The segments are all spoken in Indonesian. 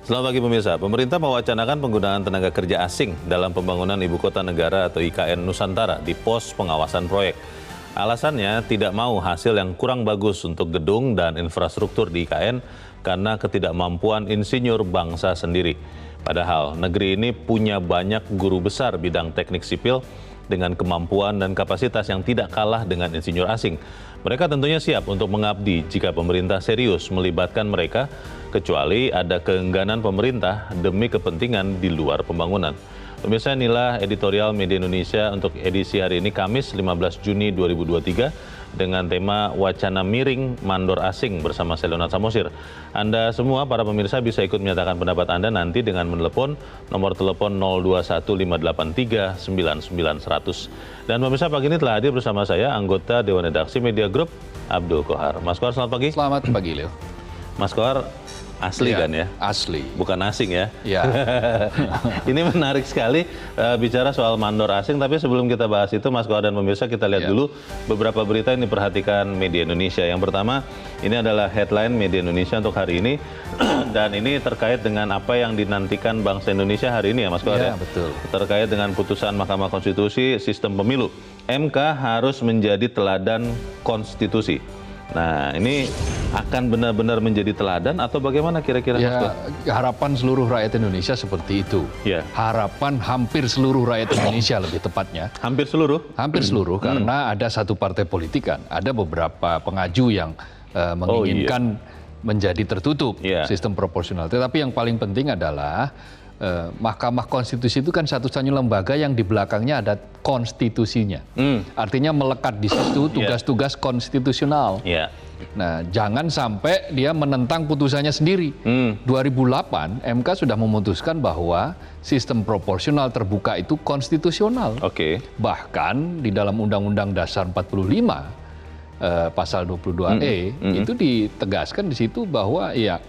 Selamat pagi pemirsa. Pemerintah mewacanakan penggunaan tenaga kerja asing dalam pembangunan Ibu Kota Negara atau IKN Nusantara di pos pengawasan proyek. Alasannya tidak mau hasil yang kurang bagus untuk gedung dan infrastruktur di IKN karena ketidakmampuan insinyur bangsa sendiri. Padahal negeri ini punya banyak guru besar bidang teknik sipil dengan kemampuan dan kapasitas yang tidak kalah dengan insinyur asing. Mereka tentunya siap untuk mengabdi jika pemerintah serius melibatkan mereka, kecuali ada keengganan pemerintah demi kepentingan di luar pembangunan. Pemirsa, inilah editorial Media Indonesia untuk edisi hari ini, Kamis 15 Juni 2023, dengan tema Wacana Miring Mandor Asing bersama saya Leonard Samosir. Anda semua, para pemirsa, bisa ikut menyatakan pendapat Anda nanti dengan menelepon nomor telepon 0215839900. Dan pemirsa, pagi ini telah hadir bersama saya anggota Dewan Redaksi Media Group, Abdul Kohar. Mas Kohar, selamat pagi. Selamat pagi, Leo. Mas Kohar, asli kan ya? Asli. Bukan asing ya? Ya. Ini menarik sekali bicara soal mandor asing, tapi sebelum kita bahas itu, Mas Kohar dan pemirsa, kita lihat dulu beberapa berita yang diperhatikan Media Indonesia. Yang pertama, ini adalah headline Media Indonesia untuk hari ini, dan ini terkait dengan apa yang dinantikan bangsa Indonesia hari ini ya, Mas Kohar ya? Betul. Terkait dengan putusan Mahkamah Konstitusi sistem pemilu. MK harus menjadi teladan konstitusi. Nah, ini akan benar-benar menjadi teladan atau bagaimana kira-kira? Ya, harapan seluruh rakyat Indonesia seperti itu. Ya. Harapan hampir seluruh rakyat Indonesia lebih tepatnya. Hampir seluruh? Hampir seluruh, karena ada satu partai politik kan. Ada beberapa pengaju yang menginginkan menjadi tertutup sistem proporsional. Tetapi yang paling penting adalah Mahkamah Konstitusi itu kan satu-satunya lembaga yang di belakangnya ada konstitusinya. Artinya melekat di situ tugas-tugas konstitusional. Nah, jangan sampai dia menentang putusannya sendiri. 2008 MK sudah memutuskan bahwa sistem proporsional terbuka itu konstitusional. Bahkan di dalam Undang-Undang Dasar 45 pasal 22E itu ditegaskan di situ bahwa ya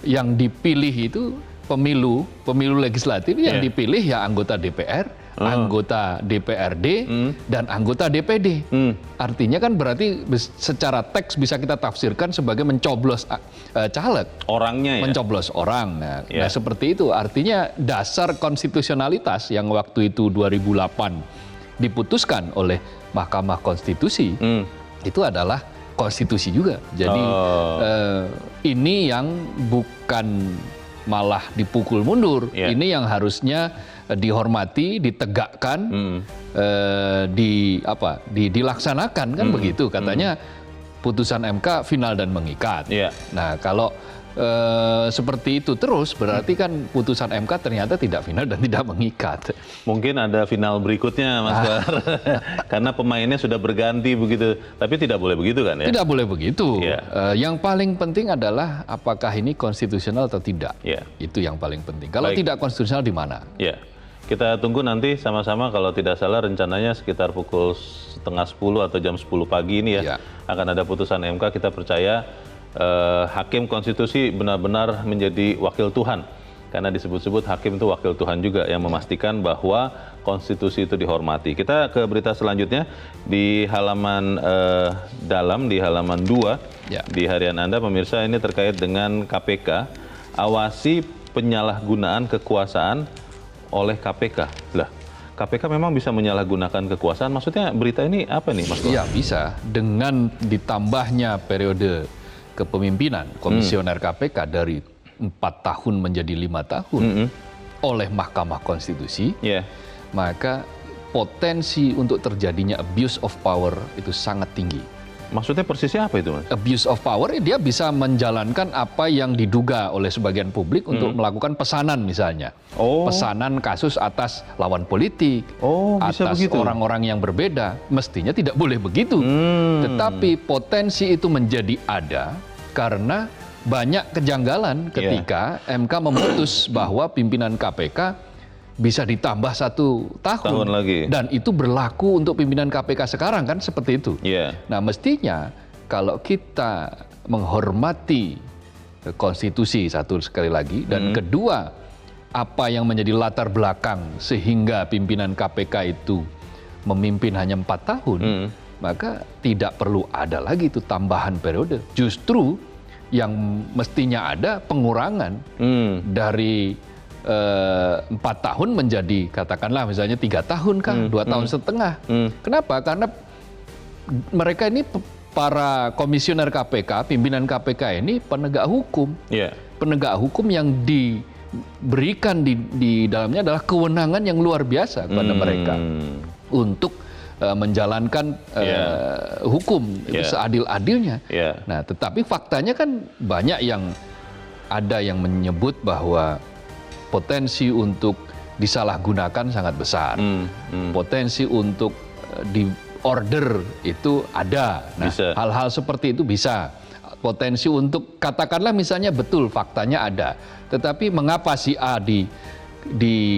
yang dipilih itu pemilu legislatif yang dipilih ya anggota DPR, anggota DPRD, dan anggota DPD. Artinya kan berarti secara teks bisa kita tafsirkan sebagai mencoblos caleg. Orangnya ya? Mencoblos orang. Nah, seperti itu. Artinya dasar konstitusionalitas yang waktu itu 2008 diputuskan oleh Mahkamah Konstitusi, itu adalah konstitusi juga. Jadi ini yang bukan malah dipukul mundur. Ini yang harusnya dihormati, ditegakkan, dilaksanakan kan begitu katanya. Putusan MK final dan mengikat. Nah, kalau seperti itu terus berarti kan putusan MK ternyata tidak final dan tidak mengikat. Mungkin ada final berikutnya, Mas Kohar. Karena pemainnya sudah berganti begitu. Tapi tidak boleh begitu kan ya? Tidak boleh begitu. Yang paling penting adalah apakah ini konstitusional atau tidak. Itu yang paling penting. Kalau tidak konstitusional di mana? Kita tunggu nanti sama-sama, kalau tidak salah rencananya sekitar pukul 9:30 atau jam 10 pagi ini akan ada putusan MK. Kita percaya hakim konstitusi benar-benar menjadi wakil Tuhan. Karena disebut-sebut hakim itu wakil Tuhan juga yang memastikan bahwa konstitusi itu dihormati. Kita ke berita selanjutnya di halaman di halaman 2 di harian Anda, pemirsa, ini terkait dengan KPK. Awasi penyalahgunaan kekuasaan oleh KPK. Lah, KPK memang bisa menyalahgunakan kekuasaan. Maksudnya berita ini apa nih, Mas? Iya, bisa. Dengan ditambahnya periode kepemimpinan komisioner KPK dari 4 tahun menjadi 5 tahun oleh Mahkamah Konstitusi, maka potensi untuk terjadinya abuse of power itu sangat tinggi. Maksudnya persisnya apa itu, Mas? Abuse of power, dia bisa menjalankan apa yang diduga oleh sebagian publik untuk melakukan pesanan misalnya. Pesanan kasus atas lawan politik, atas orang-orang yang berbeda. Mestinya tidak boleh begitu. Tetapi potensi itu menjadi ada karena banyak kejanggalan ketika MK memutus bahwa pimpinan KPK bisa ditambah 1 tahun lagi. Dan itu berlaku untuk pimpinan KPK sekarang kan seperti itu. Nah, mestinya kalau kita menghormati konstitusi satu sekali lagi, dan kedua apa yang menjadi latar belakang sehingga pimpinan KPK itu memimpin hanya 4 tahun, maka tidak perlu ada lagi itu tambahan periode. Justru yang mestinya ada pengurangan dari 4 tahun menjadi katakanlah misalnya 3 tahun kah, 2 tahun setengah. Kenapa? Karena mereka ini para komisioner KPK, pimpinan KPK ini penegak hukum. Penegak hukum yang diberikan di dalamnya adalah kewenangan yang luar biasa kepada mereka untuk menjalankan hukum itu seadil-adilnya. Nah, tetapi faktanya kan banyak yang ada yang menyebut bahwa potensi untuk disalahgunakan sangat besar. Potensi untuk di order itu ada. Nah, hal-hal seperti itu bisa. Potensi untuk katakanlah misalnya betul faktanya ada. Tetapi mengapa si A di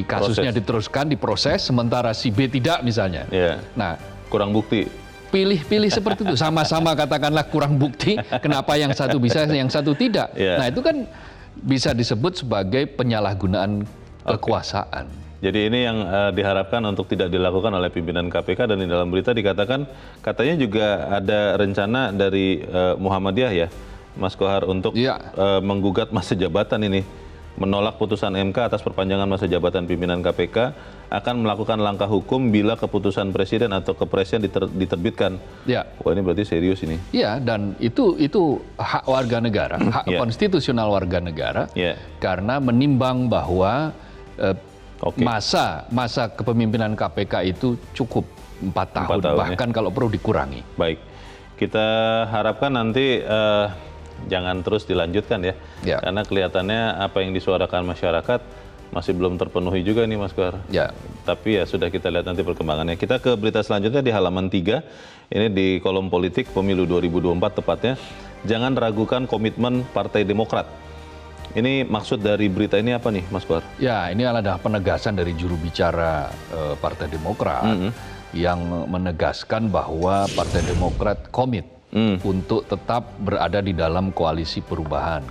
kasusnya diteruskan, diproses, sementara si B tidak misalnya. Nah, kurang bukti. Pilih-pilih seperti itu. Sama-sama katakanlah kurang bukti, kenapa yang satu bisa, yang satu tidak. Nah, itu kan bisa disebut sebagai penyalahgunaan kekuasaan. Jadi ini yang diharapkan untuk tidak dilakukan oleh pimpinan KPK, dan di dalam berita dikatakan katanya juga ada rencana dari Muhammadiyah ya, Mas Kohar, untuk menggugat masa jabatan ini, menolak putusan MK atas perpanjangan masa jabatan pimpinan KPK, akan melakukan langkah hukum bila keputusan presiden atau kepresian diterbitkan. Wah, ini berarti serius ini. Iya, dan itu hak warga negara, hak konstitusional warga negara, karena menimbang bahwa masa kepemimpinan KPK itu cukup 4 tahun, bahkan kalau perlu dikurangi. Baik, kita harapkan nanti jangan terus dilanjutkan ya, karena kelihatannya apa yang disuarakan masyarakat masih belum terpenuhi juga nih Mas Kohar. Tapi ya sudah, kita lihat nanti perkembangannya. Kita ke berita selanjutnya di halaman 3, ini di kolom politik pemilu 2024 tepatnya. Jangan ragukan komitmen Partai Demokrat. Ini maksud dari berita ini apa nih, Mas Kohar? Ya, ini adalah penegasan dari juru bicara Partai Demokrat yang menegaskan bahwa Partai Demokrat komit untuk tetap berada di dalam koalisi perubahan,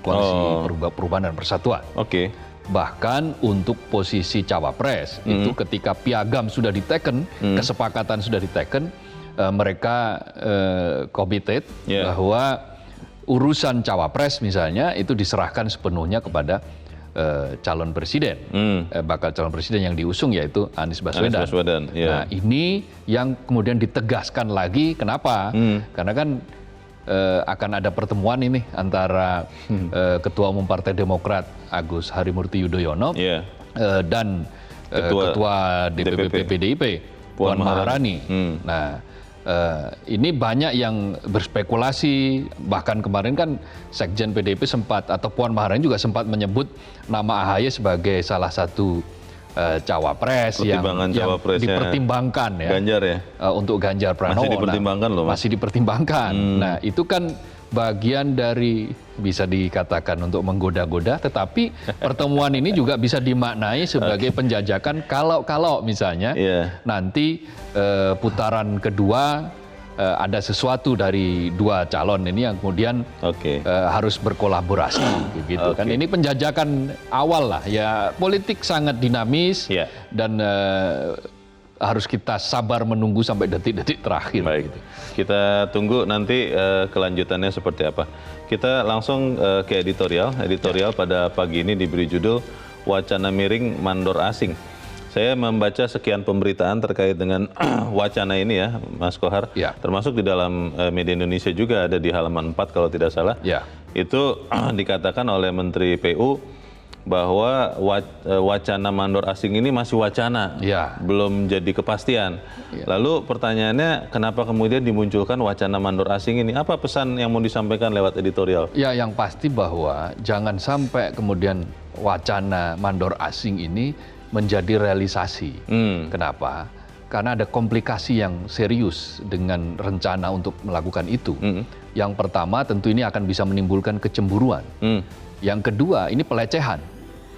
perubahan dan persatuan. Bahkan untuk posisi cawapres itu ketika piagam sudah diteken, kesepakatan sudah diteken, mereka committed bahwa urusan cawapres misalnya itu diserahkan sepenuhnya kepada calon presiden, bakal calon presiden yang diusung yaitu Anies Baswedan. Nah, ini yang kemudian ditegaskan lagi. Kenapa? Karena kan akan ada pertemuan ini antara Ketua Umum Partai Demokrat Agus Harimurti Yudhoyono dan Ketua DPP PDIP Puan Maharani. Nah, ini banyak yang berspekulasi, bahkan kemarin kan Sekjen PDIP sempat, atau Puan Maharani juga sempat menyebut nama AHY sebagai salah satu cawapres yang dipertimbangkan ya. Ganjar ya? Untuk Ganjar Pranowo. Masih dipertimbangkan loh, Mas. Masih dipertimbangkan. Nah, itu kan bagian dari, bisa dikatakan untuk menggoda-goda, tetapi pertemuan ini juga bisa dimaknai sebagai penjajakan kalau misalnya nanti putaran kedua ada sesuatu dari dua calon ini yang kemudian harus berkolaborasi gitu kan. Ini penjajakan awal lah ya. Politik sangat dinamis dan harus kita sabar menunggu sampai detik-detik terakhir. Baik, gitu. Kita tunggu nanti kelanjutannya seperti apa. Kita langsung ke editorial pada pagi ini diberi judul Wacana Miring Mandor Asing. Saya membaca sekian pemberitaan terkait dengan wacana ini ya, Mas Kohar. Termasuk di dalam media Indonesia juga, ada di halaman 4 kalau tidak salah. Itu dikatakan oleh Menteri PU bahwa wacana mandor asing ini masih wacana, belum jadi kepastian. Lalu pertanyaannya, kenapa kemudian dimunculkan wacana mandor asing ini? Apa pesan yang mau disampaikan lewat editorial? Ya, yang pasti bahwa jangan sampai kemudian wacana mandor asing ini menjadi realisasi. Kenapa? Karena ada komplikasi yang serius dengan rencana untuk melakukan itu. Yang pertama, tentu ini akan bisa menimbulkan kecemburuan. Yang kedua, ini pelecehan.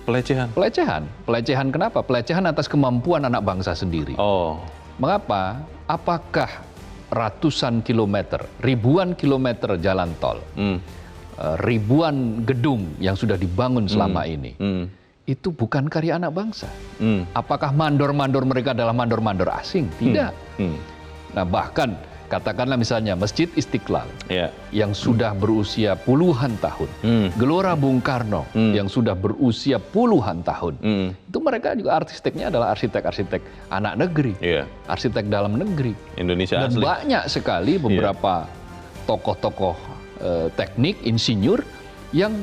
Pelecehan kenapa? Pelecehan atas kemampuan anak bangsa sendiri. Mengapa? Apakah ratusan kilometer, ribuan kilometer jalan tol, ribuan gedung yang sudah dibangun selama ini, itu bukan karya anak bangsa? Apakah mandor-mandor mereka adalah mandor-mandor asing? Tidak. Nah, bahkan Katakanlah misalnya Masjid Istiqlal Ya. yang sudah berusia puluhan tahun, Gelora Bung Karno yang sudah berusia puluhan tahun, itu mereka juga arsiteknya adalah arsitek-arsitek anak negeri, Iya. arsitek dalam negeri. Indonesia Dan asli. banyak sekali beberapa tokoh-tokoh teknik, insinyur yang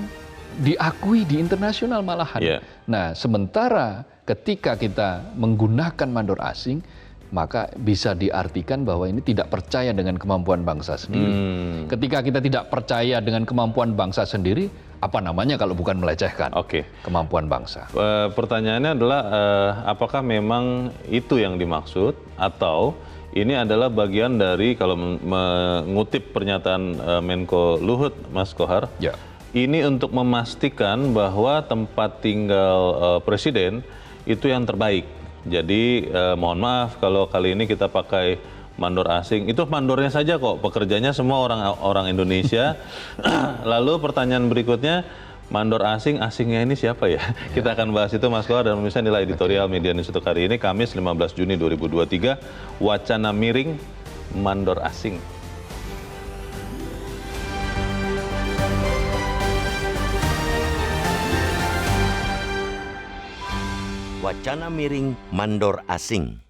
diakui di internasional malahan. Iya. Nah, sementara ketika kita menggunakan mandor asing, maka bisa diartikan bahwa ini tidak percaya dengan kemampuan bangsa sendiri. Ketika kita tidak percaya dengan kemampuan bangsa sendiri, apa namanya kalau bukan melecehkan Oke. kemampuan bangsa? Pertanyaannya adalah apakah memang itu yang dimaksud atau ini adalah bagian dari kalau mengutip pernyataan Menko Luhut, Mas Kohar, Ya. ini untuk memastikan bahwa tempat tinggal presiden itu yang terbaik. Jadi mohon maaf kalau kali ini kita pakai mandor asing. Itu mandornya saja kok, pekerjanya semua orang Indonesia. Lalu pertanyaan berikutnya, mandor asing, asingnya ini siapa ya? Kita akan bahas itu Mas Kohar dan pemirsa. Nilai editorial Media News untuk hari ini, Kamis 15 Juni 2023, wacana miring mandor asing. Wacana miring mandor asing.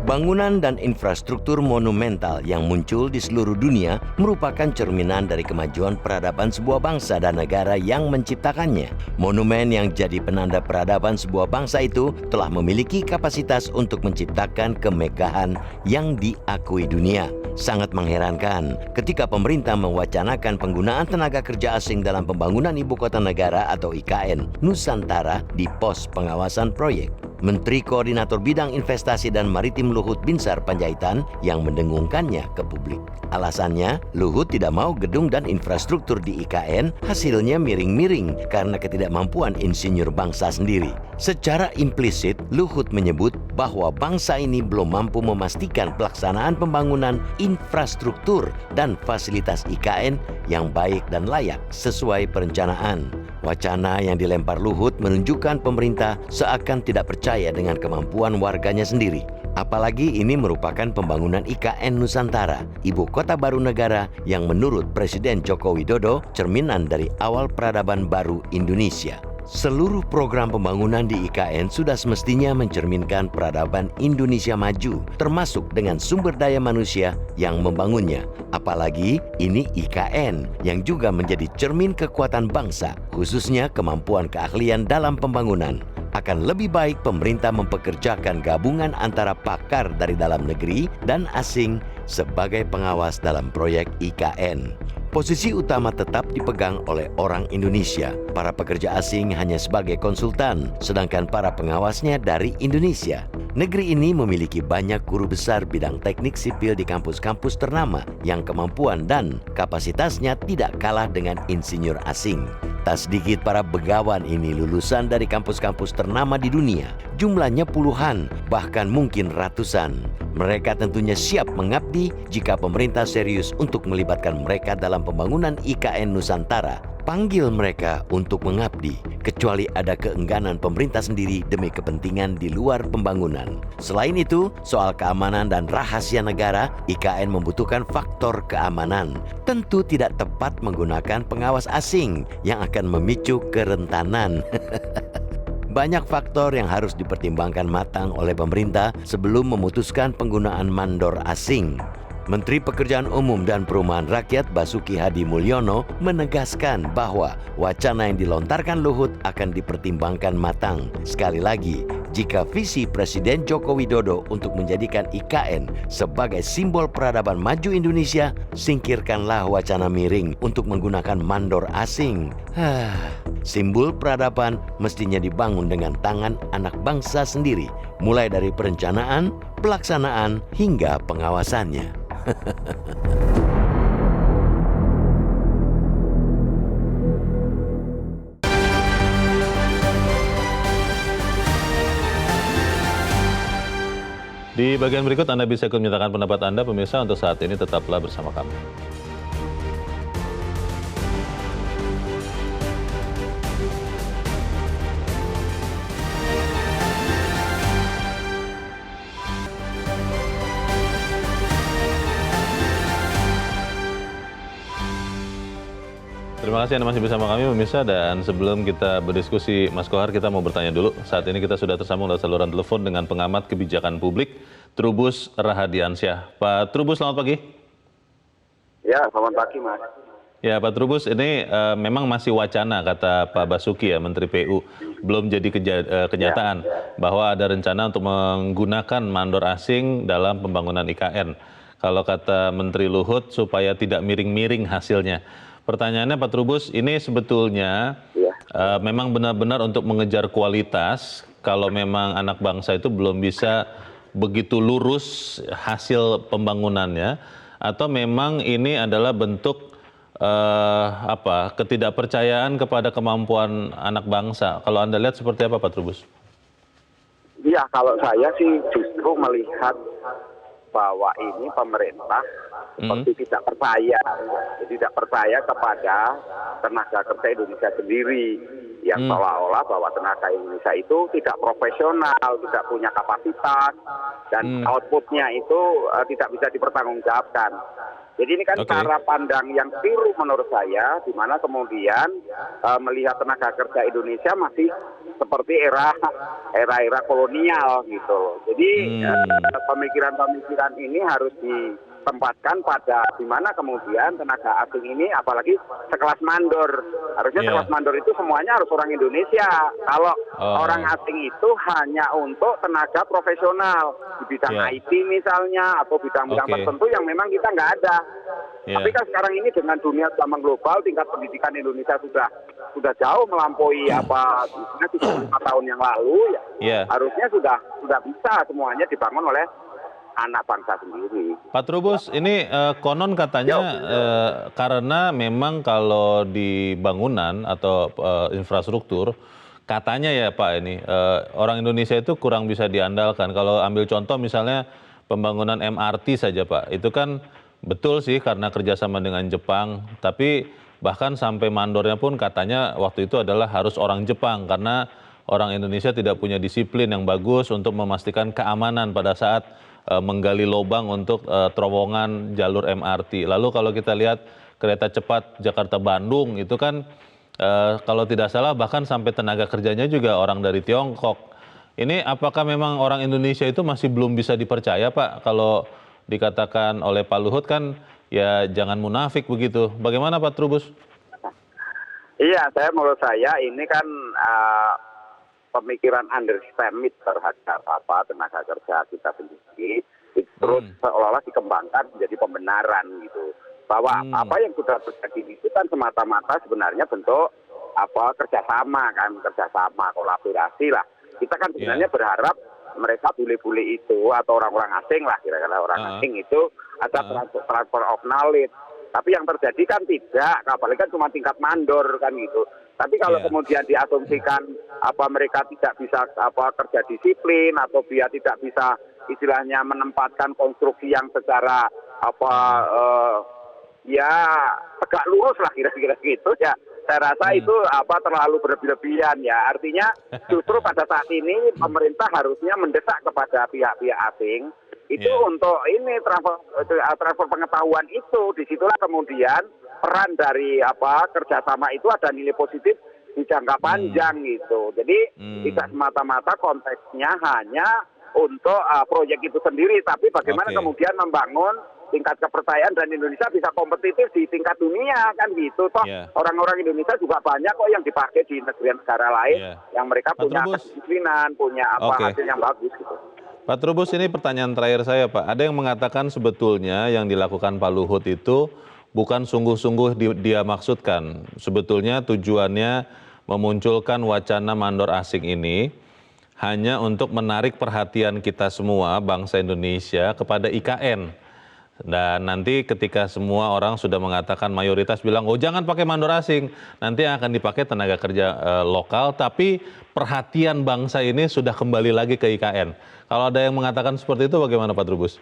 Bangunan dan infrastruktur monumental yang muncul di seluruh dunia merupakan cerminan dari kemajuan peradaban sebuah bangsa dan negara yang menciptakannya. Monumen yang jadi penanda peradaban sebuah bangsa itu telah memiliki kapasitas untuk menciptakan kemegahan yang diakui dunia. Sangat mengherankan ketika pemerintah mewacanakan penggunaan tenaga kerja asing dalam pembangunan ibu kota negara atau IKN Nusantara di pos pengawasan proyek. Menteri Koordinator Bidang Investasi dan Maritim Luhut Binsar Panjaitan yang mendengungkannya ke publik. Alasannya, Luhut tidak mau gedung dan infrastruktur di IKN hasilnya miring-miring karena ketidakmampuan insinyur bangsa sendiri. Secara implisit, Luhut menyebut bahwa bangsa ini belum mampu memastikan pelaksanaan pembangunan infrastruktur dan fasilitas IKN yang baik dan layak sesuai perencanaan. Wacana yang dilempar Luhut menunjukkan pemerintah seakan tidak percaya dengan kemampuan warganya sendiri. Apalagi ini merupakan pembangunan IKN Nusantara, ibu kota baru negara yang menurut Presiden Joko Widodo cerminan dari awal peradaban baru Indonesia. Seluruh program pembangunan di IKN sudah semestinya mencerminkan peradaban Indonesia maju, termasuk dengan sumber daya manusia yang membangunnya. Apalagi ini IKN yang juga menjadi cermin kekuatan bangsa, khususnya kemampuan keahlian dalam pembangunan. Akan lebih baik pemerintah mempekerjakan gabungan antara pakar dari dalam negeri dan asing sebagai pengawas dalam proyek IKN. Posisi utama tetap dipegang oleh orang Indonesia. Para pekerja asing hanya sebagai konsultan, sedangkan para pengawasnya dari Indonesia. Negeri ini memiliki banyak guru besar bidang teknik sipil di kampus-kampus ternama yang kemampuan dan kapasitasnya tidak kalah dengan insinyur asing. Tak sedikit para begawan ini lulusan dari kampus-kampus ternama di dunia. Jumlahnya puluhan, bahkan mungkin ratusan. Mereka tentunya siap mengabdi jika pemerintah serius untuk melibatkan mereka dalam pembangunan IKN Nusantara. Panggil mereka untuk mengabdi, kecuali ada keengganan pemerintah sendiri demi kepentingan di luar pembangunan. Selain itu, soal keamanan dan rahasia negara, IKN membutuhkan faktor keamanan. Tentu tidak tepat menggunakan pengawas asing yang akan memicu kerentanan. Banyak faktor yang harus dipertimbangkan matang oleh pemerintah sebelum memutuskan penggunaan mandor asing. Menteri Pekerjaan Umum dan Perumahan Rakyat Basuki Hadi Mulyono menegaskan bahwa wacana yang dilontarkan Luhut akan dipertimbangkan matang. Sekali lagi, jika visi Presiden Joko Widodo untuk menjadikan IKN sebagai simbol peradaban maju Indonesia, singkirkanlah wacana miring untuk menggunakan mandor asing. Simbol peradaban mestinya dibangun dengan tangan anak bangsa sendiri, mulai dari perencanaan, pelaksanaan, hingga pengawasannya. Di bagian berikut Anda bisa ikut menyatakan pendapat Anda, pemirsa. Untuk saat ini tetaplah bersama kami. Terima kasih Anda masih bersama kami, pemirsa. Dan sebelum kita berdiskusi, Mas Kohar, kita mau bertanya dulu. Saat ini kita sudah tersambung lewat saluran telepon dengan pengamat kebijakan publik, Trubus Rahadiansyah. Pak Trubus, selamat pagi. Ya, selamat pagi, Mas. Ya, Pak Trubus, ini memang masih wacana, kata Pak Basuki ya, Menteri PU. Belum jadi kenyataan bahwa ada rencana untuk menggunakan mandor asing dalam pembangunan IKN. Kalau kata Menteri Luhut, supaya tidak miring-miring hasilnya. Pertanyaannya Pak Trubus, ini sebetulnya memang benar-benar untuk mengejar kualitas, kalau memang anak bangsa itu belum bisa begitu lurus hasil pembangunannya, atau memang ini adalah bentuk ketidakpercayaan kepada kemampuan anak bangsa. Kalau Anda lihat seperti apa Pak Trubus? Iya, kalau saya sih justru melihat bahwa ini pemerintah seperti tidak percaya kepada tenaga kerja Indonesia sendiri, yang seolah-olah bahwa tenaga Indonesia itu tidak profesional, tidak punya kapasitas, dan outputnya itu tidak bisa dipertanggungjawabkan. Jadi ini kan cara pandang yang keliru menurut saya, di mana kemudian melihat tenaga kerja Indonesia masih seperti era kolonial gitu. Jadi pemikiran-pemikiran ini harus ditempatkan pada di mana kemudian tenaga asing ini, apalagi sekelas mandor, harusnya sekelas mandor itu semuanya harus orang Indonesia. Kalau orang asing itu hanya untuk tenaga profesional di bidang IT misalnya, atau bidang-bidang tertentu yang memang kita nggak ada. Tapi kan sekarang ini dengan dunia zaman global, tingkat pendidikan Indonesia sudah jauh melampaui 35 tahun yang lalu, harusnya sudah bisa semuanya dibangun oleh anak bangsa sendiri. Pak Trubus, ini konon katanya karena memang kalau di bangunan atau infrastruktur, katanya ya Pak, ini orang Indonesia itu kurang bisa diandalkan. Kalau ambil contoh misalnya pembangunan MRT saja Pak, itu kan betul sih karena kerjasama dengan Jepang, tapi bahkan sampai mandornya pun katanya waktu itu adalah harus orang Jepang, karena orang Indonesia tidak punya disiplin yang bagus untuk memastikan keamanan pada saat menggali lubang untuk terowongan jalur MRT. Lalu kalau kita lihat kereta cepat Jakarta-Bandung itu kan kalau tidak salah bahkan sampai tenaga kerjanya juga orang dari Tiongkok. Ini apakah memang orang Indonesia itu masih belum bisa dipercaya Pak? Kalau dikatakan oleh Pak Luhut kan ya jangan munafik begitu. Bagaimana Pak Trubus? Iya, menurut saya ini kan pemikiran underestimate terhadap tenaga kerja kita sendiri itu terus seolah-olah dikembangkan menjadi pembenaran gitu. Bahwa apa yang sudah terjadi itu kan semata-mata sebenarnya bentuk kerjasama, kolaborasi lah. Kita kan sebenarnya berharap mereka bule-bule itu atau orang-orang asing lah, kira-kira orang asing itu ada transfer of knowledge. Tapi yang terjadi kan tidak, apalagi kan cuma tingkat mandor kan gitu. Tapi kalau kemudian diasumsikan mereka tidak bisa kerja disiplin, atau dia tidak bisa istilahnya menempatkan konstruksi yang secara tegak lurus lah kira-kira gitu ya. Saya rasa itu terlalu berlebihan ya. Artinya justru pada saat ini pemerintah harusnya mendesak kepada pihak-pihak asing itu untuk ini transfer pengetahuan itu. Disitulah kemudian peran dari kerjasama itu ada nilai positif di jangka panjang gitu. Jadi tidak semata-mata konteksnya hanya untuk proyek itu sendiri, tapi bagaimana kemudian membangun tingkat kepercayaan dan Indonesia bisa kompetitif di tingkat dunia kan gitu. Toh orang-orang Indonesia juga banyak kok yang dipakai di negara lain yang mereka punya kedisiplinan, punya hasil yang bagus gitu. Pak Trubus, ini pertanyaan terakhir saya Pak. Ada yang mengatakan sebetulnya yang dilakukan Pak Luhut itu bukan sungguh-sungguh dia maksudkan. Sebetulnya tujuannya memunculkan wacana mandor asing ini hanya untuk menarik perhatian kita semua bangsa Indonesia kepada IKN. Dan nanti ketika semua orang sudah mengatakan, mayoritas bilang, oh jangan pakai mandor asing, nanti yang akan dipakai tenaga kerja lokal, tapi perhatian bangsa ini sudah kembali lagi ke IKN. Kalau ada yang mengatakan seperti itu, bagaimana Pak Trubus?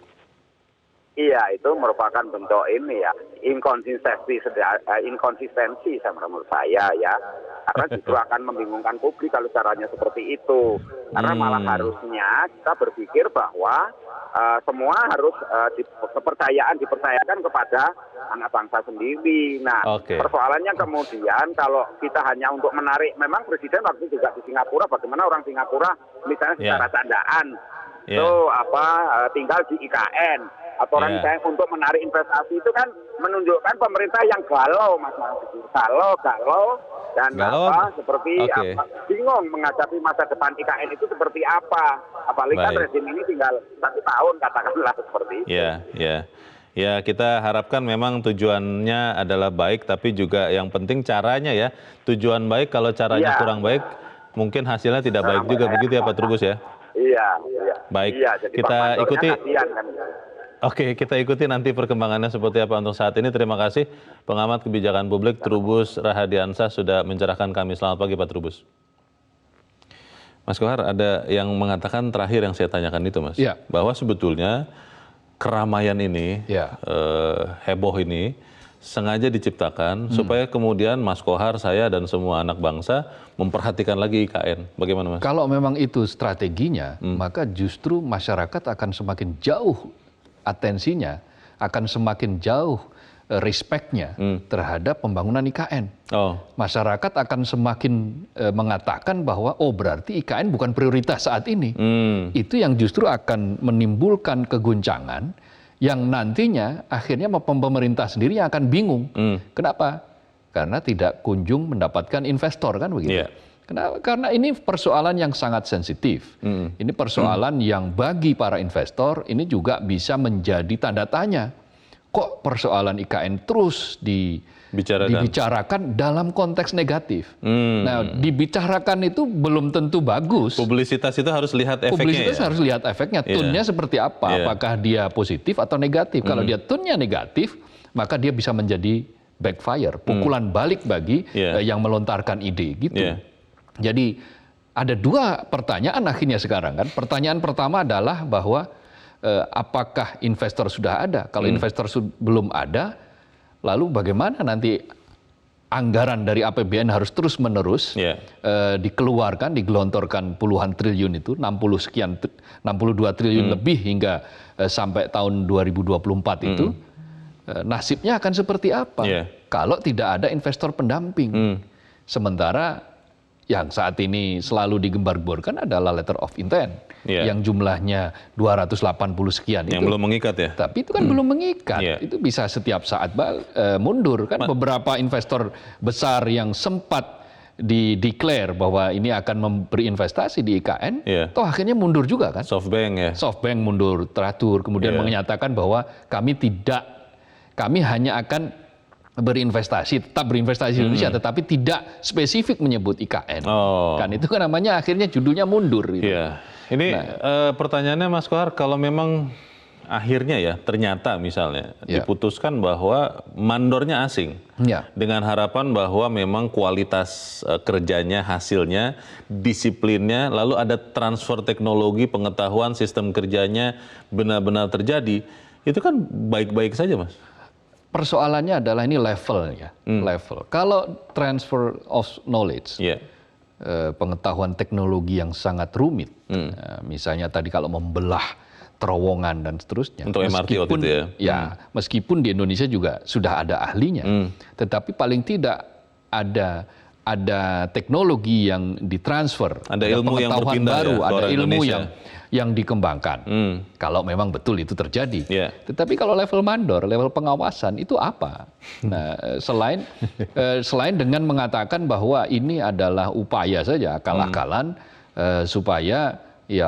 Iya, itu merupakan bentuk ini ya, inkonsistensi menurut saya ya. Karena justru akan membingungkan publik kalau caranya seperti itu. Karena malah harusnya kita berpikir bahwa semua harus dipercayakan kepada anak bangsa sendiri. Nah, persoalannya kemudian kalau kita hanya untuk menarik, memang Presiden waktu juga di Singapura, bagaimana orang Singapura misalnya secara candaan itu tinggal di IKN. Atau orang misalnya untuk menarik investasi itu kan menunjukkan pemerintah yang galau, Mas Mahfud. Galau dan seperti bingung menghadapi masa depan IKN itu seperti apa. Apalagi kan rezim ini tinggal 1 tahun katakanlah seperti itu. Ya, kita harapkan memang tujuannya adalah baik, tapi juga yang penting caranya ya. Tujuan baik, kalau caranya kurang baik, mungkin hasilnya tidak baik juga, begitu ya Pak Trubus ya? Iya. Baik, jadi kita ikuti. Kasihan, kan. Oke, kita ikuti nanti perkembangannya seperti apa untuk saat ini. Terima kasih pengamat kebijakan publik Trubus Rahadiansah sudah mencerahkan kami. Selamat pagi Pak Trubus. Mas Kohar, ada yang mengatakan terakhir yang saya tanyakan itu Mas, bahwa sebetulnya keramaian ini, heboh ini sengaja diciptakan supaya kemudian Mas Kohar, saya dan semua anak bangsa memperhatikan lagi IKN. Bagaimana Mas? Kalau memang itu strateginya, maka justru masyarakat akan semakin jauh atensinya, akan semakin jauh respect-nya terhadap pembangunan IKN. Masyarakat akan semakin mengatakan bahwa berarti IKN bukan prioritas saat ini. Itu yang justru akan menimbulkan keguncangan yang nantinya akhirnya pemerintah sendiri yang akan bingung. Kenapa? Karena tidak kunjung mendapatkan investor, kan begitu. Kenapa? Karena ini persoalan yang sangat sensitif. Ini persoalan yang bagi para investor ini juga bisa menjadi tanda tanya. Kok persoalan IKN terus dibicarakan dalam konteks negatif? Nah, dibicarakan itu belum tentu bagus. Publisitas itu harus lihat efeknya. Publisitas harus lihat efeknya, tone-nya seperti apa? Apakah dia positif atau negatif? Kalau dia tone-nya negatif, maka dia bisa menjadi backfire, pukulan balik bagi yang melontarkan ide gitu. Jadi ada 2 pertanyaan akhirnya sekarang kan. Pertanyaan pertama adalah bahwa apakah investor sudah ada? Kalau investor belum ada, lalu bagaimana nanti anggaran dari APBN harus terus-menerus dikeluarkan, digelontorkan puluhan triliun itu, 62 triliun lebih hingga sampai tahun 2024 itu. Nasibnya akan seperti apa? Kalau tidak ada investor pendamping. Sementara yang saat ini selalu digembar-gemborkan adalah letter of intent yang jumlahnya 280 sekian yang belum mengikat ya. Tapi itu kan belum mengikat. Itu bisa setiap saat mundur kan. Beberapa investor besar yang sempat dideklar bahwa ini akan berinvestasi di IKN, toh akhirnya mundur juga kan. Softbank mundur teratur, kemudian menyatakan bahwa kami hanya akan tetap berinvestasi di Indonesia, tetapi tidak spesifik menyebut IKN. Kan itu kan namanya akhirnya judulnya mundur. Gitu. Ini pertanyaannya Mas Kohar, kalau memang akhirnya ternyata misalnya diputuskan bahwa mandornya asing, dengan harapan bahwa memang kualitas kerjanya, hasilnya, disiplinnya, lalu ada transfer teknologi, pengetahuan, sistem kerjanya benar-benar terjadi, itu kan baik-baik saja Mas. Persoalannya adalah ini levelnya, level. Kalau transfer of knowledge, pengetahuan teknologi yang sangat rumit, misalnya tadi kalau membelah terowongan dan seterusnya. Untuk MRT waktu itu meskipun di Indonesia juga sudah ada ahlinya, tetapi paling tidak ada teknologi yang ditransfer, ada ilmu yang berpindah baru, ada ilmu Indonesia yang dikembangkan. Kalau memang betul itu terjadi. Tetapi kalau level mandor, level pengawasan itu apa? Nah, selain dengan mengatakan bahwa ini adalah upaya saja, akal-akalan supaya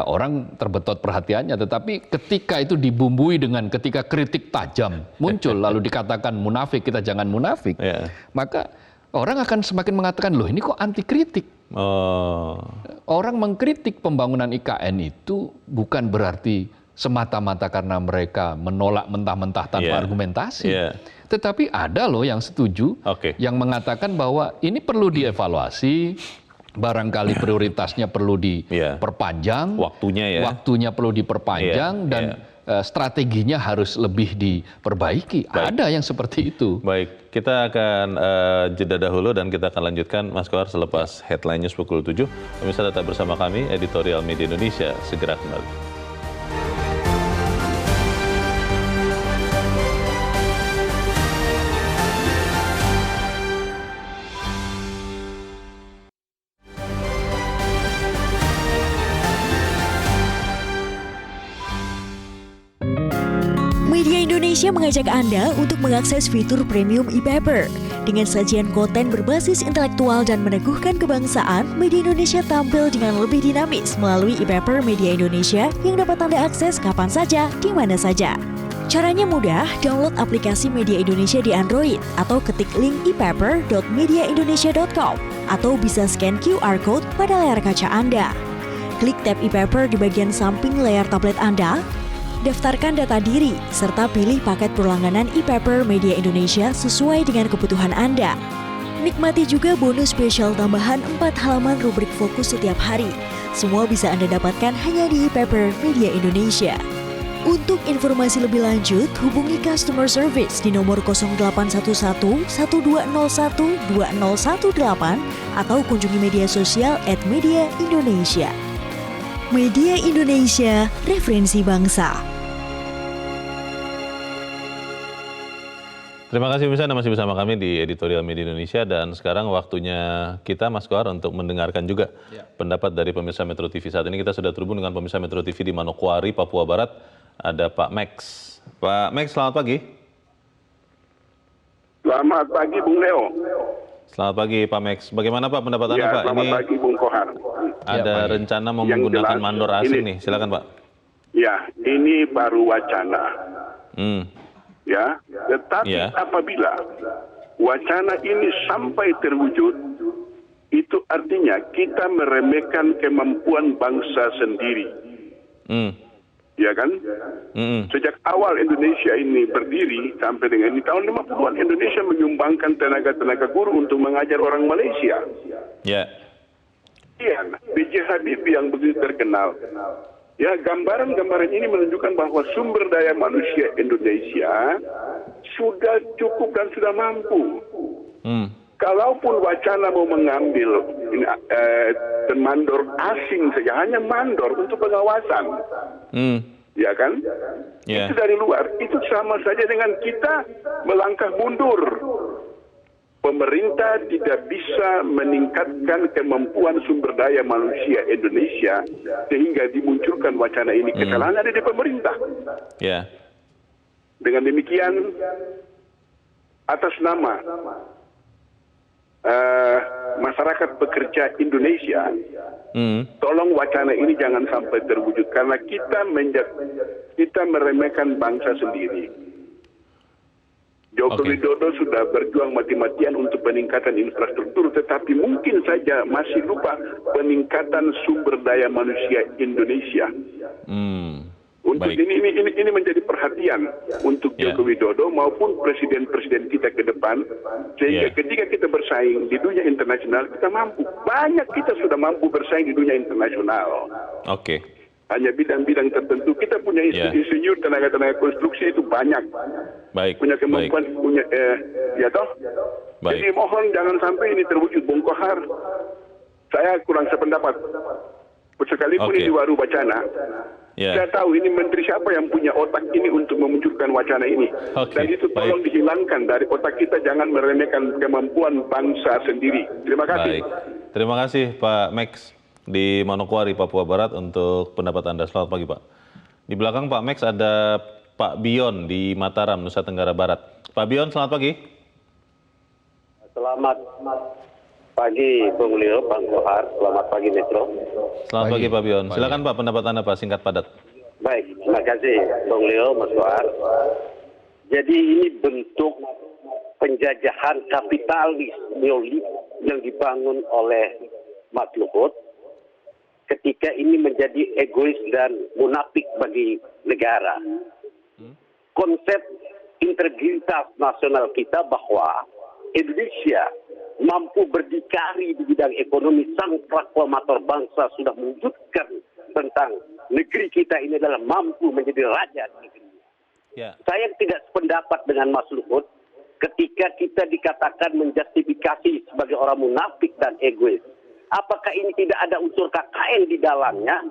orang terbetot perhatiannya. Tetapi ketika itu dibumbui dengan ketika kritik tajam muncul, lalu dikatakan munafik, kita jangan munafik, maka orang akan semakin mengatakan, loh ini kok anti kritik? Orang mengkritik pembangunan IKN itu bukan berarti semata-mata karena mereka menolak mentah-mentah tanpa argumentasi. Tetapi ada loh yang setuju, yang mengatakan bahwa ini perlu dievaluasi, barangkali prioritasnya perlu diperpanjang, waktunya perlu diperpanjang, dan strateginya harus lebih diperbaiki. Ada yang seperti itu. Baik, kita akan jeda dahulu dan kita akan lanjutkan, Mas Kohar, selepas headline news pukul 7. Pemirsa tetap bersama kami, Editorial Media Indonesia segera kembali. Indonesia mengajak Anda untuk mengakses fitur premium e-paper. Dengan sajian konten berbasis intelektual dan meneguhkan kebangsaan, Media Indonesia tampil dengan lebih dinamis melalui e-paper Media Indonesia yang dapat Anda akses kapan saja, di mana saja. Caranya mudah, download aplikasi Media Indonesia di Android atau ketik link epaper.mediaindonesia.com atau bisa scan QR Code pada layar kaca Anda. Klik tab e-paper di bagian samping layar tablet Anda, daftarkan data diri, serta pilih paket berlangganan e-paper Media Indonesia sesuai dengan kebutuhan Anda. Nikmati juga bonus spesial tambahan 4 halaman rubrik fokus setiap hari. Semua bisa Anda dapatkan hanya di e-paper Media Indonesia. Untuk informasi lebih lanjut, hubungi customer service di nomor 0811 1201 2018 atau kunjungi media sosial @Media Indonesia. Media Indonesia, referensi bangsa. Terima kasih pemirsa, Anda masih bersama kami di Editorial Media Indonesia, dan sekarang waktunya kita, Mas Kohar, untuk mendengarkan juga pendapat dari pemirsa Metro TV. Saat ini kita sudah terhubung dengan pemirsa Metro TV di Manokwari, Papua Barat. Ada Pak Max. Pak Max, selamat pagi. Selamat pagi, Bung Leo. Selamat pagi, Pak Max. Bagaimana Pak pendapat Anda, Pak? Selamat pagi, Bung Kohar. Ada rencana mau menggunakan mandor asing nih, silakan Pak. Ya, ini baru wacana. Ya, tetapi apabila wacana ini sampai terwujud, itu artinya kita meremehkan kemampuan bangsa sendiri. Ya kan? Sejak awal Indonesia ini berdiri sampai dengan ini tahun 50-an, Indonesia menyumbangkan tenaga-tenaga guru untuk mengajar orang Malaysia. Iya, B.J. Habibie yang begitu terkenal. Ya, gambaran-gambaran ini menunjukkan bahwa sumber daya manusia Indonesia sudah cukup dan sudah mampu. Kalaupun wacana mau mengambil mandor asing saja, hanya mandor untuk pengawasan, ya kan? Itu dari luar, itu sama saja dengan kita melangkah mundur. Pemerintah tidak bisa meningkatkan kemampuan sumber daya manusia Indonesia sehingga dimunculkan wacana ini. Kesalahan ada di pemerintah. Dengan demikian, atas nama masyarakat pekerja Indonesia, tolong wacana ini jangan sampai terwujud karena kita meremehkan bangsa sendiri. Joko Widodo sudah berjuang mati-matian untuk peningkatan infrastruktur, tetapi mungkin saja masih lupa peningkatan sumber daya manusia Indonesia. Untuk ini menjadi perhatian untuk Joko Widodo maupun presiden-presiden kita ke depan, sehingga ketika kita bersaing di dunia internasional kita mampu. Banyak kita sudah mampu bersaing di dunia internasional. Hanya bidang-bidang tertentu kita punya insinyur, tenaga-tenaga konstruksi itu banyak. Punya kemampuan, punya ya toh. Jadi mohon jangan sampai ini terwujud, Bung Kohar. Saya kurang sependapat. Sekalipun ini baru wacana. Saya tahu ini menteri siapa yang punya otak ini untuk memunculkan wacana ini. Dan itu tolong dihilangkan dari otak kita, jangan meremehkan kemampuan bangsa sendiri. Terima kasih. Terima kasih Pak Max di Manokwari, Papua Barat untuk pendapat Anda. Selamat pagi Pak. Di belakang Pak Max ada Pak Bion di Mataram, Nusa Tenggara Barat. Pak Bion, selamat pagi. Selamat pagi Bung Leo, Bang Kohar. Selamat pagi Metro. Selamat pagi Pak Bion. Silakan Pak pendapat Anda Pak, singkat padat. Baik, terima kasih Bung Leo, Mas Kohar. Jadi ini bentuk penjajahan kapitalis neolib yang dibangun oleh Mas Luhut ketika ini menjadi egois dan munafik bagi negara. Konsep integritas nasional kita bahwa Indonesia mampu berdikari di bidang ekonomi, sang proklamator bangsa sudah mewujudkan tentang negeri kita ini adalah mampu menjadi raja di negeri. Saya tidak sependapat dengan Mas Luhut ketika kita dikatakan menjustifikasi sebagai orang munafik dan egois. Apakah ini tidak ada unsur KKN di dalamnya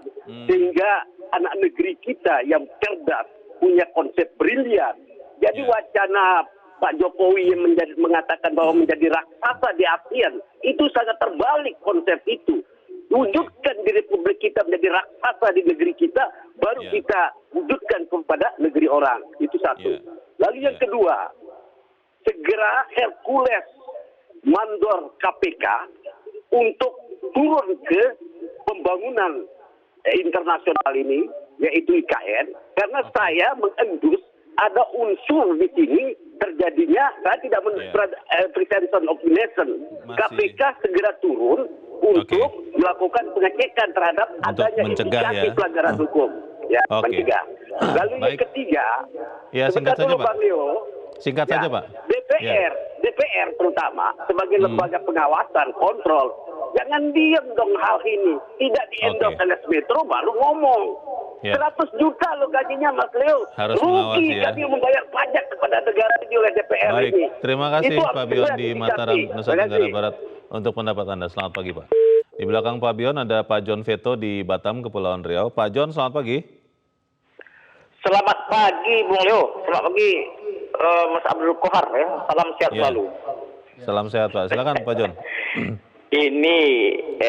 sehingga anak negeri kita yang cerdas punya konsep brilian. Jadi wacana Pak Jokowi yang mengatakan bahwa menjadi raksasa di ASEAN itu sangat terbalik konsep itu. Wujudkan di Republik kita menjadi raksasa di negeri kita, baru kita wujudkan kepada negeri orang. Itu satu. Lalu yang kedua, segera Hercules mandor KPK untuk turun ke pembangunan internasional ini, yaitu IKN, karena saya mengendus ada unsur di sini terjadinya, saya tidak pretension of innocence. KPK segera turun untuk melakukan pengecekan terhadap adanya indikasi pelanggaran hukum. Mencegah. Lalu yang ketiga, singkat saja Pak. Bang Leo, Singkat saja Pak. DPR terutama sebagai lembaga pengawasan, kontrol, jangan diam dong hal ini. Tidak di-endorse oleh Metro baru ngomong. 100 juta loh gajinya Mas Leo. Harus mengawasi ya. Kami membayar pajak kepada negara ini oleh DPR Baik, ini. terima kasih Pak Bion di Mataram, Nusa Tenggara Barat untuk pendapat Anda. Selamat pagi Pak. Di belakang Pak Bion ada Pak John Veto di Batam, Kepulauan Riau. Pak John, selamat pagi. Selamat pagi Bung Leo. Selamat pagi Mas Abdul Kohar ya. Salam sehat selalu. Salam sehat Pak. Silakan Pak John. Ini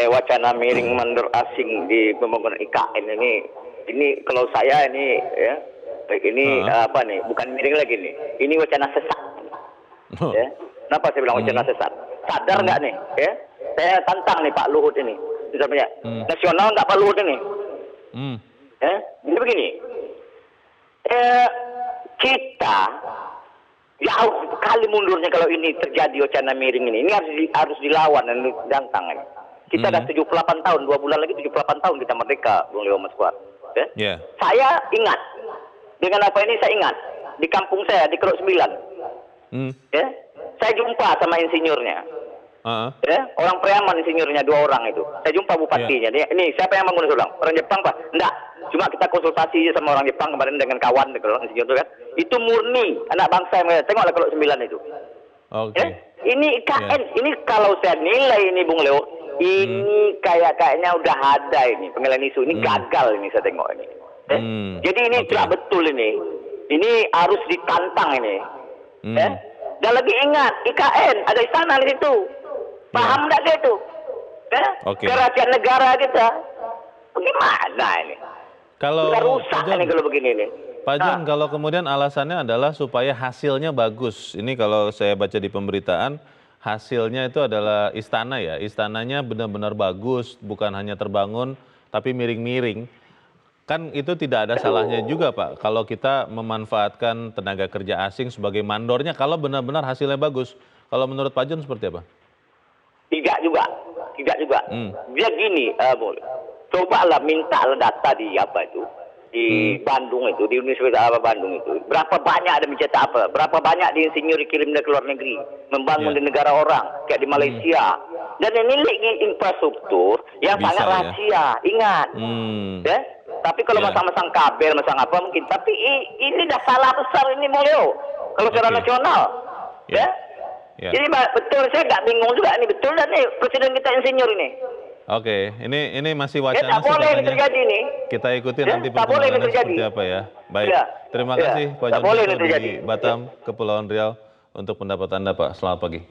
wacana miring mandor asing di pembangunan IKN ini kalau saya ini ya, ini apa nih? Bukan miring lagi nih. Ini wacana sesat. Ya. Kenapa saya bilang wacana sesat? Sadar nggak nih? Ya, saya tantang nih Pak Luhut ini. Misalnya nasional nggak Pak Luhut ini? Ya, ini begini. Kita jauh sekali mundurnya kalau ini terjadi wacana miring ini. Ini harus dilawan dan ditantang ini. Kita sudah 78 tahun, 2 bulan lagi 78 tahun kita merdeka, Bung Leo Mas Kuat. Saya ingat, dengan apa ini saya ingat, di kampung saya, di Keruk 9. Saya jumpa sama insinyurnya. Orang Priaman insinyurnya, 2 orang itu. Saya jumpa bupatinya. Ini siapa yang bangun ulang? Orang Jepang Pak? Enggak. Cuma kita konsultasi sama orang Jepang kemarin dengan kawan insinyur itu kan. Itu murni anak bangsa yang tengoklah Keruk 9 itu. Ini IKN, ini kalau saya nilai ini Bung Leo, ini kayaknya udah ada ini pengalihan isu ini gagal ini saya tengok ini. Jadi ini tidak betul ini. Ini harus ditantang ini. Dan lagi ingat IKN ada istana di situ. Paham nggak dia itu? Kerajaan negara kita. Bagaimana ini? Kalau rusak ini kalau begini nih. Pak John, kalau kemudian alasannya adalah supaya hasilnya bagus. Ini kalau saya baca di pemberitaan, hasilnya itu adalah istana ya. Istananya benar-benar bagus, bukan hanya terbangun, tapi miring-miring. Kan itu tidak ada salahnya juga Pak, kalau kita memanfaatkan tenaga kerja asing sebagai mandornya, kalau benar-benar hasilnya bagus. Kalau menurut Pak John seperti apa? Tidak juga. Dia gini, cobalah minta data di apa itu. Di Bandung itu, di Universitas Bandung itu, berapa banyak ada mencetak apa, berapa banyak di insinyur dikirim dari luar negeri, membangun di negara orang, kayak di Malaysia. Dan ini infrastruktur yang sangat rahasia, ingat. Ya? Tapi kalau masang-masang kabel, masang apa mungkin, tapi ini dah salah besar ini Leo, kalau secara nasional. Jadi betul, saya nggak bingung juga, ini betul dan nih Presiden kita insinyur ini. Oke, ini masih wacana. Tak boleh ini terjadi nih. Kita ikuti nanti perkembangannya seperti apa ya. Baik, terima kasih Pak John di Batam, Kepulauan Riau untuk pendapat Anda Pak. Selamat pagi.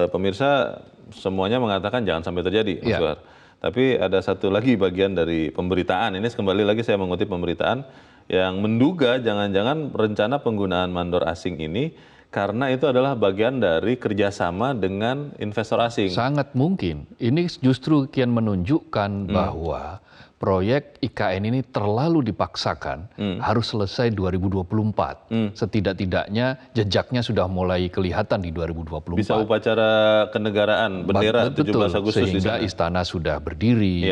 Pemirsa semuanya mengatakan jangan sampai terjadi, Mas Suhar. Tapi ada satu lagi bagian dari pemberitaan. Ini kembali lagi saya mengutip pemberitaan yang menduga jangan-jangan rencana penggunaan mandor asing ini karena itu adalah bagian dari kerjasama dengan investor asing. Sangat mungkin. Ini justru kian menunjukkan bahwa proyek IKN ini terlalu dipaksakan, harus selesai 2024. Setidak-tidaknya jejaknya sudah mulai kelihatan di 2024. Bisa upacara kenegaraan bendera 17 Agustus di sehingga sana. istana sudah berdiri,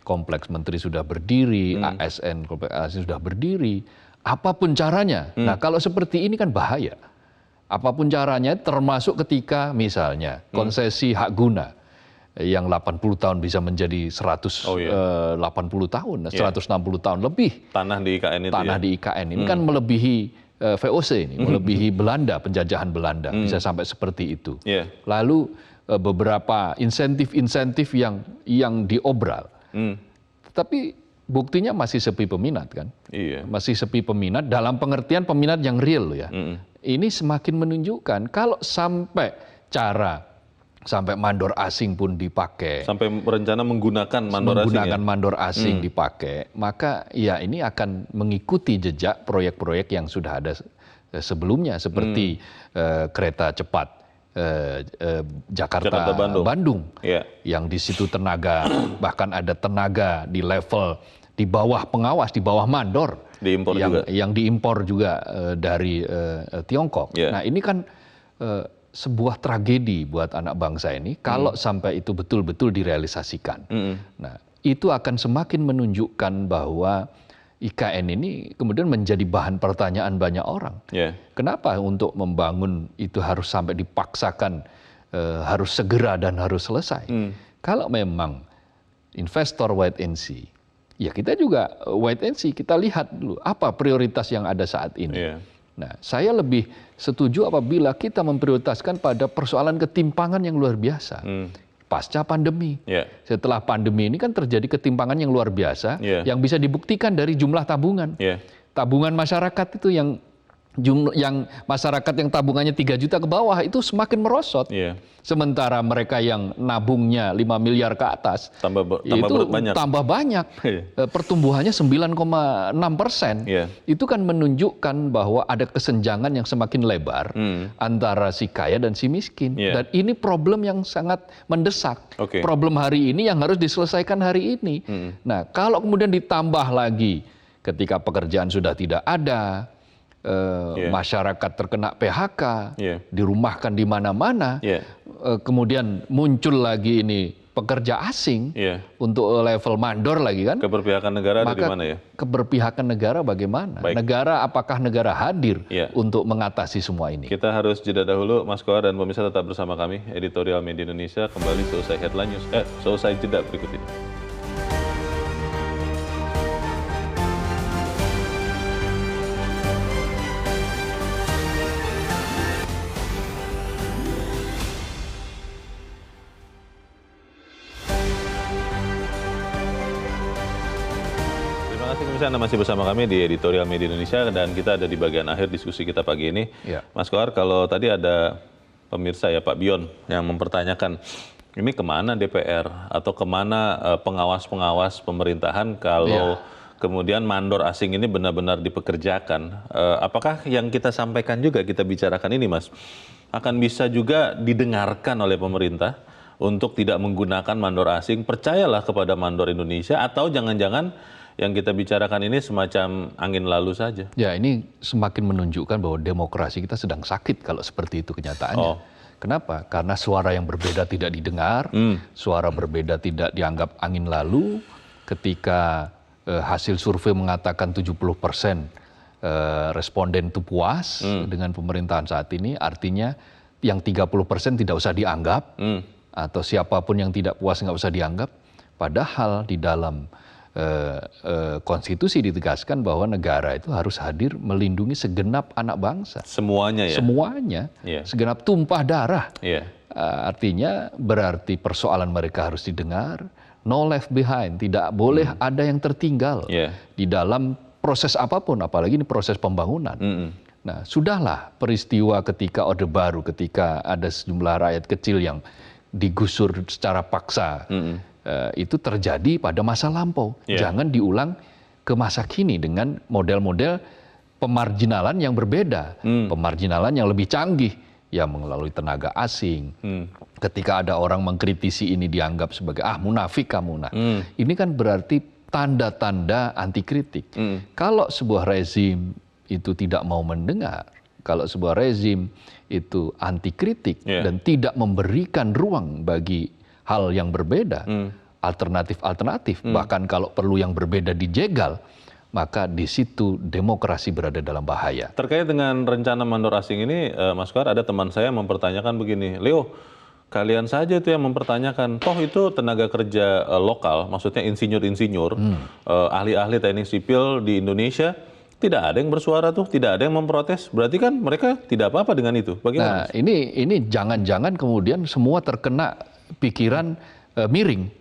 kompleks menteri sudah berdiri, ASN kompleks ASN sudah berdiri. Apapun caranya. Nah, kalau seperti ini kan bahaya. Apapun caranya, termasuk ketika misalnya konsesi hak guna yang 80 tahun bisa menjadi 180 tahun, 160 tahun lebih. Tanah di IKN itu Tanah di IKN ini kan melebihi VOC ini, melebihi Belanda, penjajahan Belanda, bisa sampai seperti itu. Lalu beberapa insentif-insentif yang diobral. Tapi buktinya masih sepi peminat kan? Masih sepi peminat dalam pengertian peminat yang real ya. Ini semakin menunjukkan kalau sampai mandor asing pun dipakai. Sampai berencana menggunakan mandor asing. Menggunakan mandor asing dipakai, maka ya ini akan mengikuti jejak proyek-proyek yang sudah ada sebelumnya seperti kereta cepat Jakarta Bandung. Yang di situ tenaga bahkan ada tenaga di level di bawah pengawas, di bawah mandor yang diimpor juga dari Tiongkok. Nah, ini kan sebuah tragedi buat anak bangsa ini kalau sampai itu betul-betul direalisasikan. Nah, itu akan semakin menunjukkan bahwa IKN ini kemudian menjadi bahan pertanyaan banyak orang. Kenapa untuk membangun itu harus sampai dipaksakan, harus segera dan harus selesai? Kalau memang investor wait and see, ya kita juga wait and see, kita lihat dulu apa prioritas yang ada saat ini. Nah, saya lebih setuju apabila kita memprioritaskan pada persoalan ketimpangan yang luar biasa. Pasca pandemi. Setelah pandemi ini kan terjadi ketimpangan yang luar biasa yang bisa dibuktikan dari jumlah tabungan. Tabungan masyarakat itu yang masyarakat yang tabungannya 3 juta ke bawah itu semakin merosot. Sementara mereka yang nabungnya 5 miliar ke atas tambah banyak. Pertumbuhannya 9,6%. Itu kan menunjukkan bahwa ada kesenjangan yang semakin lebar antara si kaya dan si miskin. Dan ini problem yang sangat mendesak. Problem hari ini yang harus diselesaikan hari ini. Nah, kalau kemudian ditambah lagi ketika pekerjaan sudah tidak ada, masyarakat terkena PHK, dirumahkan di mana-mana, kemudian muncul lagi ini pekerja asing untuk level mandor lagi kan? Keberpihakan negara ada di mana ya? Keberpihakan negara bagaimana? Apakah negara hadir untuk mengatasi semua ini? Kita harus jeda dahulu, Mas Kohar dan pemirsa tetap bersama kami, Editorial Media Indonesia kembali seusai headline news, seusai jeda berikut ini. Anda masih bersama kami di Editorial Media Indonesia dan kita ada di bagian akhir diskusi kita pagi ini. Mas Kohar, kalau tadi ada pemirsa ya Pak Bion yang mempertanyakan ini kemana DPR atau kemana pengawas-pengawas pemerintahan kalau kemudian mandor asing ini benar-benar dipekerjakan. Apakah yang kita sampaikan juga, kita bicarakan ini Mas, akan bisa juga didengarkan oleh pemerintah untuk tidak menggunakan mandor asing? Percayalah kepada mandor Indonesia, atau jangan-jangan yang kita bicarakan ini semacam angin lalu saja? Ya, ini semakin menunjukkan bahwa demokrasi kita sedang sakit kalau seperti itu kenyataannya. Kenapa? Karena suara yang berbeda tidak didengar, suara berbeda tidak dianggap angin lalu. Ketika hasil survei mengatakan 70% responden itu puas dengan pemerintahan saat ini, artinya yang 30% tidak usah dianggap, atau siapapun yang tidak puas nggak usah dianggap. Padahal di dalam konstitusi ditegaskan bahwa negara itu harus hadir melindungi segenap anak bangsa. Semuanya ya? Semuanya, segenap tumpah darah. Artinya berarti persoalan mereka harus didengar, no left behind, tidak boleh ada yang tertinggal di dalam proses apapun, apalagi ini proses pembangunan. Nah, sudahlah peristiwa ketika Orde Baru, ketika ada sejumlah rakyat kecil yang digusur secara paksa, itu terjadi pada masa lampau. Jangan diulang ke masa kini dengan model-model pemarginalan yang berbeda, pemarginalan yang lebih canggih, ya melalui tenaga asing. Ketika ada orang mengkritisi ini dianggap sebagai munafik kamu. Nah, ini kan berarti tanda-tanda anti kritik. Kalau sebuah rezim itu tidak mau mendengar, kalau sebuah rezim itu anti kritik dan tidak memberikan ruang bagi hal yang berbeda, alternatif-alternatif, bahkan kalau perlu yang berbeda dijegal, maka di situ demokrasi berada dalam bahaya. Terkait dengan rencana mandor asing ini, Mas Kohar, ada teman saya mempertanyakan begini, Leo, kalian saja itu yang mempertanyakan, toh itu tenaga kerja lokal, maksudnya insinyur-insinyur, ahli-ahli teknik sipil di Indonesia, tidak ada yang bersuara tuh, tidak ada yang memprotes, berarti kan mereka tidak apa-apa dengan itu. Bagaimana? Nah, ini jangan-jangan kemudian semua terkena pikiran miring.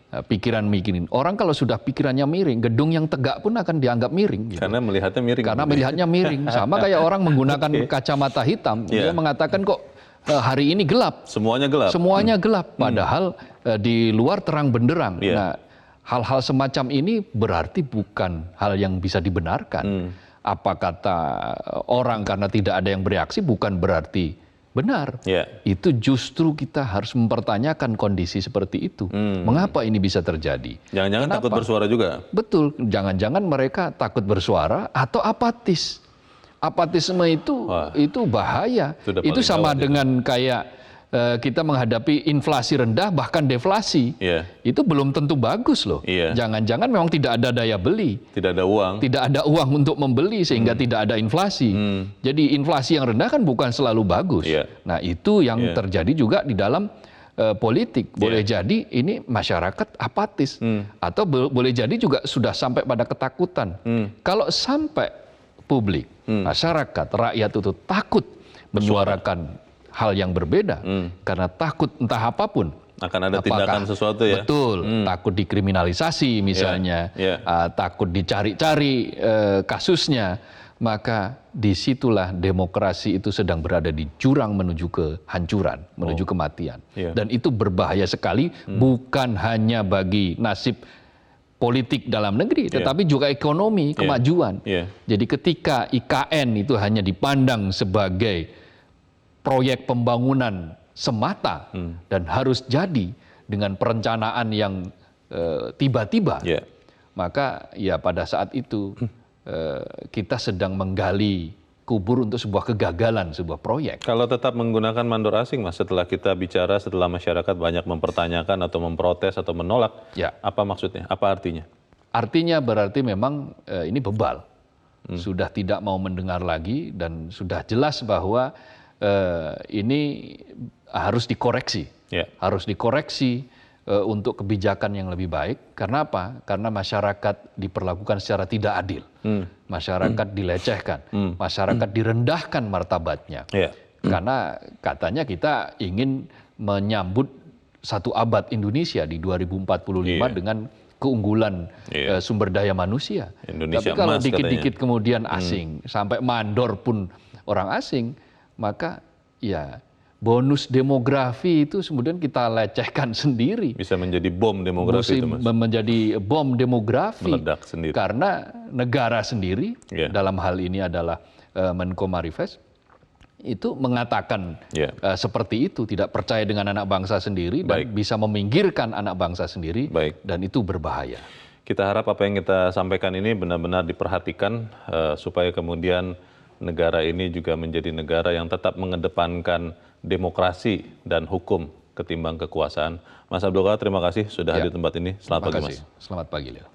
Pikiran mikirin. Orang kalau sudah pikirannya miring, gedung yang tegak pun akan dianggap miring. Gitu. Karena melihatnya miring. Karena melihatnya miring. Sama kayak orang menggunakan kacamata hitam, dia mengatakan kok hari ini gelap. Semuanya gelap. Semuanya gelap. Padahal di luar terang benderang. Nah, hal-hal semacam ini berarti bukan hal yang bisa dibenarkan. Apa kata orang karena tidak ada yang bereaksi bukan berarti benar. Itu justru kita harus mempertanyakan kondisi seperti itu. Mengapa ini bisa terjadi? Jangan-jangan takut bersuara juga? Betul. Jangan-jangan mereka takut bersuara atau apatis. Apatisme itu bahaya. Itu sama dengan kayak kita menghadapi inflasi rendah bahkan deflasi. Itu belum tentu bagus loh. Jangan-jangan memang tidak ada daya beli. Tidak ada uang. Tidak ada uang untuk membeli sehingga tidak ada inflasi. Jadi inflasi yang rendah kan bukan selalu bagus. Nah, itu yang terjadi juga di dalam politik. Boleh jadi ini masyarakat apatis. Atau boleh jadi juga sudah sampai pada ketakutan. Kalau sampai publik, masyarakat, rakyat itu takut menyuarakan hal yang berbeda karena takut entah apapun. Akan ada tindakan sesuatu ya? Betul, takut dikriminalisasi misalnya, takut dicari-cari kasusnya, maka disitulah demokrasi itu sedang berada di jurang menuju kehancuran, menuju kematian. Dan itu berbahaya sekali, bukan hanya bagi nasib politik dalam negeri, tetapi juga ekonomi, kemajuan. Jadi ketika IKN itu hanya dipandang sebagai proyek pembangunan semata dan harus jadi dengan perencanaan yang tiba-tiba, maka ya pada saat itu kita sedang menggali kubur untuk sebuah kegagalan, sebuah proyek. Kalau tetap menggunakan mandor asing, Mas, setelah kita bicara, setelah masyarakat banyak mempertanyakan atau memprotes atau menolak, apa maksudnya? Apa artinya? Artinya berarti memang ini bebal, sudah tidak mau mendengar lagi dan sudah jelas bahwa ini harus dikoreksi, harus dikoreksi untuk kebijakan yang lebih baik. Karena apa? Karena masyarakat diperlakukan secara tidak adil, masyarakat dilecehkan, masyarakat direndahkan martabatnya. Karena katanya kita ingin menyambut 1 abad Indonesia di 2045 dengan keunggulan sumber daya manusia. Tapi kalau dikit-dikit kemudian asing, sampai mandor pun orang asing, maka ya bonus demografi itu kemudian kita lecehkan sendiri. Bisa menjadi bom demografi itu, Mas. Menjadi bom demografi. Meledak sendiri. Karena negara sendiri, dalam hal ini adalah Menko Marifest, itu mengatakan seperti itu, tidak percaya dengan anak bangsa sendiri dan bisa meminggirkan anak bangsa sendiri, dan itu berbahaya. Kita harap apa yang kita sampaikan ini benar-benar diperhatikan supaya kemudian negara ini juga menjadi negara yang tetap mengedepankan demokrasi dan hukum ketimbang kekuasaan. Mas Abdul Kohar, terima kasih sudah hadir di tempat ini. Selamat pagi, Mas. Selamat pagi, Leo.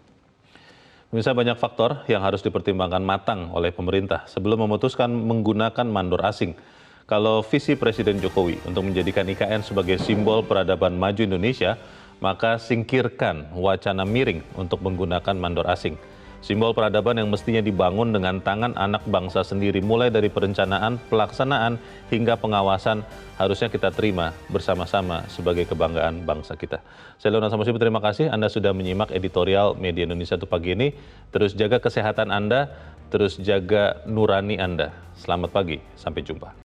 Pemirsa, banyak faktor yang harus dipertimbangkan matang oleh pemerintah sebelum memutuskan menggunakan mandor asing. Kalau visi Presiden Jokowi untuk menjadikan IKN sebagai simbol peradaban maju Indonesia, maka singkirkan wacana miring untuk menggunakan mandor asing. Simbol peradaban yang mestinya dibangun dengan tangan anak bangsa sendiri, mulai dari perencanaan, pelaksanaan, hingga pengawasan, harusnya kita terima bersama-sama sebagai kebanggaan bangsa kita. Saya Leonard Samosir, terima kasih Anda sudah menyimak editorial Media Indonesia untuk pagi ini. Terus jaga kesehatan Anda, terus jaga nurani Anda. Selamat pagi, sampai jumpa.